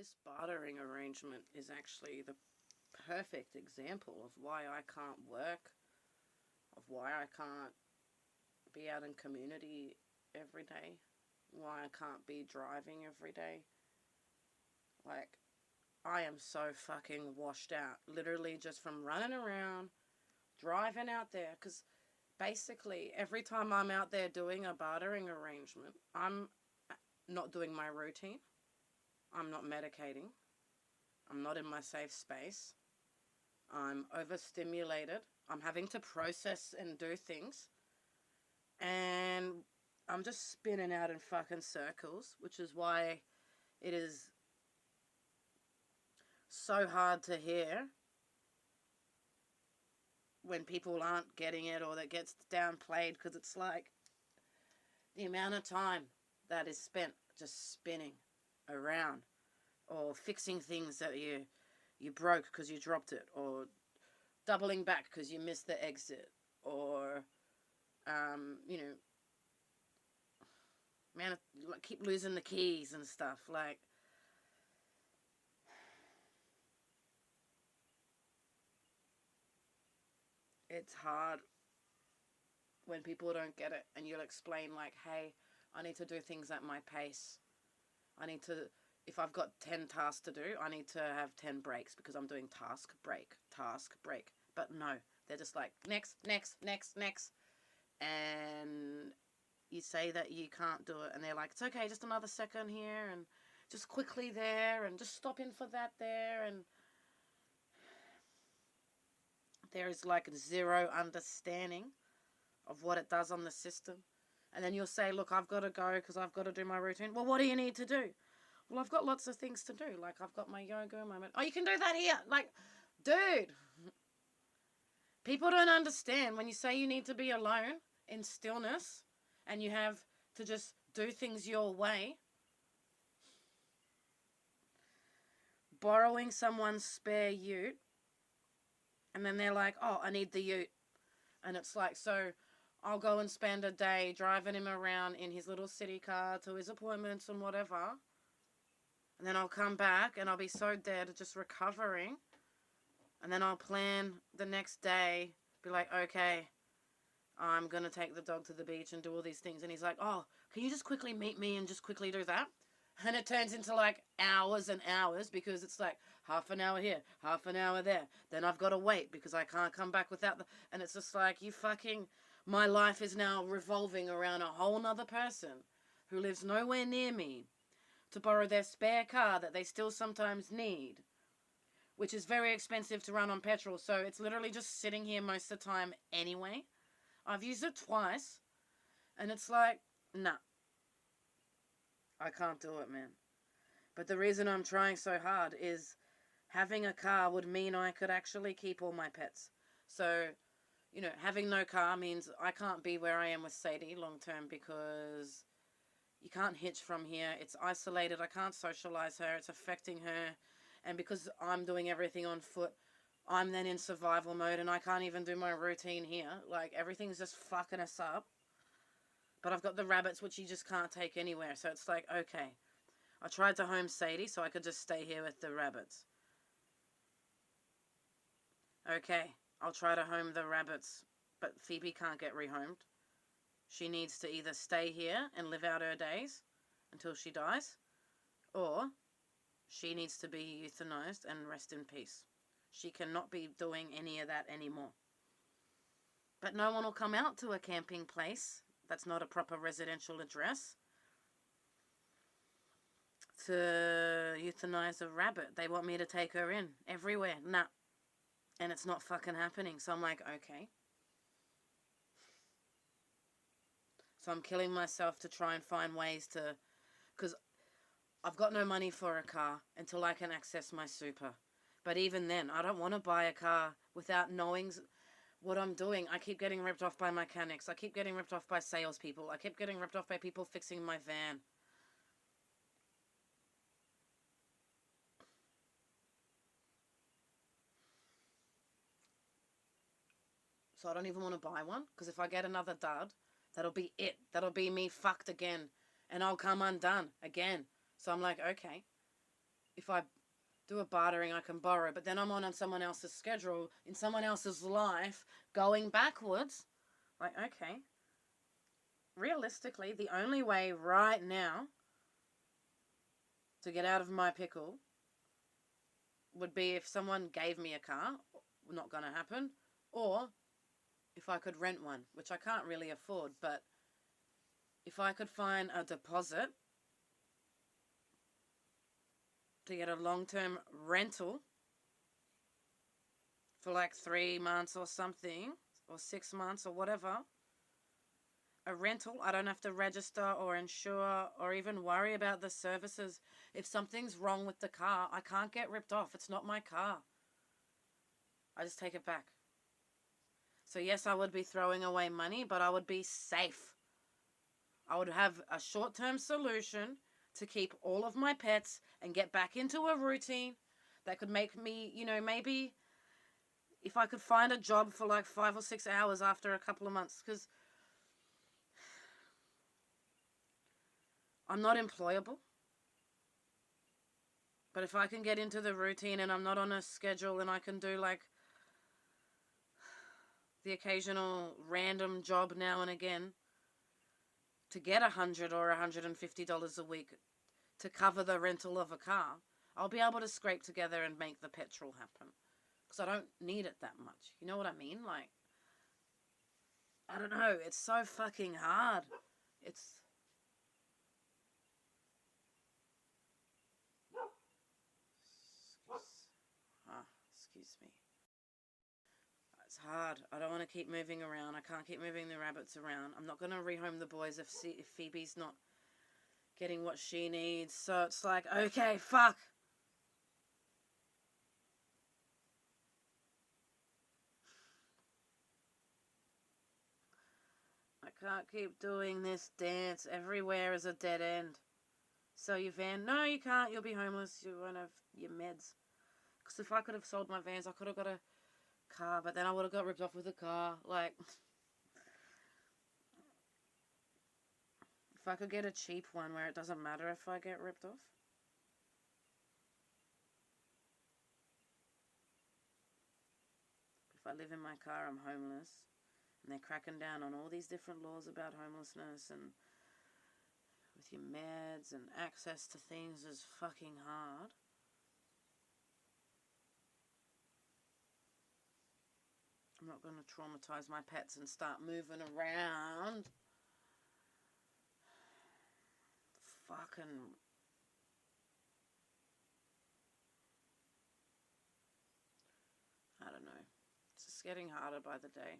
This bartering arrangement is actually the perfect example of why I can't work, of why I can't be out in community every day, why I can't be driving every day. Like, I am so fucking washed out, literally just from running around, driving out there, because basically every time I'm out there doing a bartering arrangement, I'm not doing my routine, I'm not medicating, I'm not in my safe space, I'm overstimulated, I'm having to process and do things, and I'm just spinning out in fucking circles, which is why it is so hard to hear when people aren't getting it or that gets downplayed, because it's like the amount of time that is spent just spinning around or fixing things that you broke because you dropped it, or doubling back because you missed the exit, or you know, man, like, keep losing the keys and stuff. Like, it's hard when people don't get it, and you'll explain like, hey, I need to do things at my pace. I need to, if I've got 10 tasks to do, I need to have 10 breaks because I'm doing task, break, task, break. But no, they're just like, next, next, next, next. And you say that you can't do it, and they're like, it's okay, just another second here, and just quickly there, and just stop in for that there. And there is like zero understanding of what it does on the system. And then you'll say, look, I've got to go because I've got to do my routine. Well, what do you need to do? Well, I've got lots of things to do. Like, I've got my yoga, oh, you can do that here. Like, dude, people don't understand when you say you need to be alone in stillness and you have to just do things your way. Borrowing someone's spare ute, and then they're like, oh, I need the ute. And it's like, so I'll go and spend a day driving him around in his little city car to his appointments and whatever. And then I'll come back and I'll be so dead, just recovering. And then I'll plan the next day, be like, okay, I'm going to take the dog to the beach and do all these things. And he's like, oh, can you just quickly meet me and just quickly do that? And it turns into like hours and hours, because it's like half an hour here, half an hour there. Then I've got to wait because I can't come back without the... And it's just like, you fucking... My life is now revolving around a whole nother person who lives nowhere near me to borrow their spare car that they still sometimes need, which is very expensive to run on petrol. So it's literally just sitting here most of the time anyway. I've used it twice, and it's like, nah, I can't do it, man. But the reason I'm trying so hard is having a car would mean I could actually keep all my pets. So, you know, having no car means I can't be where I am with Sadie long term, because you can't hitch from here. It's isolated. I can't socialize her. It's affecting her. And because I'm doing everything on foot, I'm then in survival mode, and I can't even do my routine here. Like, everything's just fucking us up. But I've got the rabbits, which you just can't take anywhere. So it's like, okay, I tried to home Sadie so I could just stay here with the rabbits. Okay, I'll try to home the rabbits, but Phoebe can't get rehomed. She needs to either stay here and live out her days until she dies, or she needs to be euthanized and rest in peace. She cannot be doing any of that anymore. But no one will come out to a camping place that's not a proper residential address to euthanize a rabbit. They want me to take her in everywhere. Nah. And it's not fucking happening. So I'm like, okay. So I'm killing myself to try and find ways to... Because I've got no money for a car until I can access my super. But even then, I don't want to buy a car without knowing what I'm doing. I keep getting ripped off by mechanics. I keep getting ripped off by salespeople. I keep getting ripped off by people fixing my van. So I don't even want to buy one, because if I get another dud, that'll be it. That'll be me fucked again. And I'll come undone again. So I'm like, okay. if I do a bartering, I can borrow, but then I'm on someone else's schedule, in someone else's life, going backwards. Like, okay. Realistically, the only way right now to get out of my pickle would be if someone gave me a car. Not going to happen. Or if I could rent one, which I can't really afford, but if I could find a deposit to get a long-term rental for like 3 months or something, or 6 months or whatever, a rental, I don't have to register or insure or even worry about the services. If something's wrong with the car, I can't get ripped off. It's not my car. I just take it back. So yes, I would be throwing away money, but I would be safe. I would have a short-term solution to keep all of my pets and get back into a routine that could make me, maybe if I could find a job for like 5 or 6 hours after a couple of months, because I'm not employable. But if I can get into the routine and I'm not on a schedule and I can do like the occasional random job now and again to get $100 or $150 a week to cover the rental of a car, I'll be able to scrape together and make the petrol happen. Because I don't need it that much. You know what I mean? Like, I don't know. It's so fucking hard. It's... Excuse me. It's hard. I don't want to keep moving around. I can't keep moving the rabbits around. I'm not going to rehome the boys if Phoebe's not getting what she needs. So it's like, okay, fuck. I can't keep doing this dance. Everywhere is a dead end. Sell your van? No, you can't. You'll be homeless. You won't have your meds. Because if I could have sold my vans, I could have got a car, but then I would have got ripped off with a car. Like, if I could get a cheap one where it doesn't matter if I get ripped off. If I live in my car, I'm homeless. And they're cracking down on all these different laws about homelessness, and with your meds and access to things is fucking hard. I'm not going to traumatize my pets and start moving around. Fucking... I don't know. It's just getting harder by the day.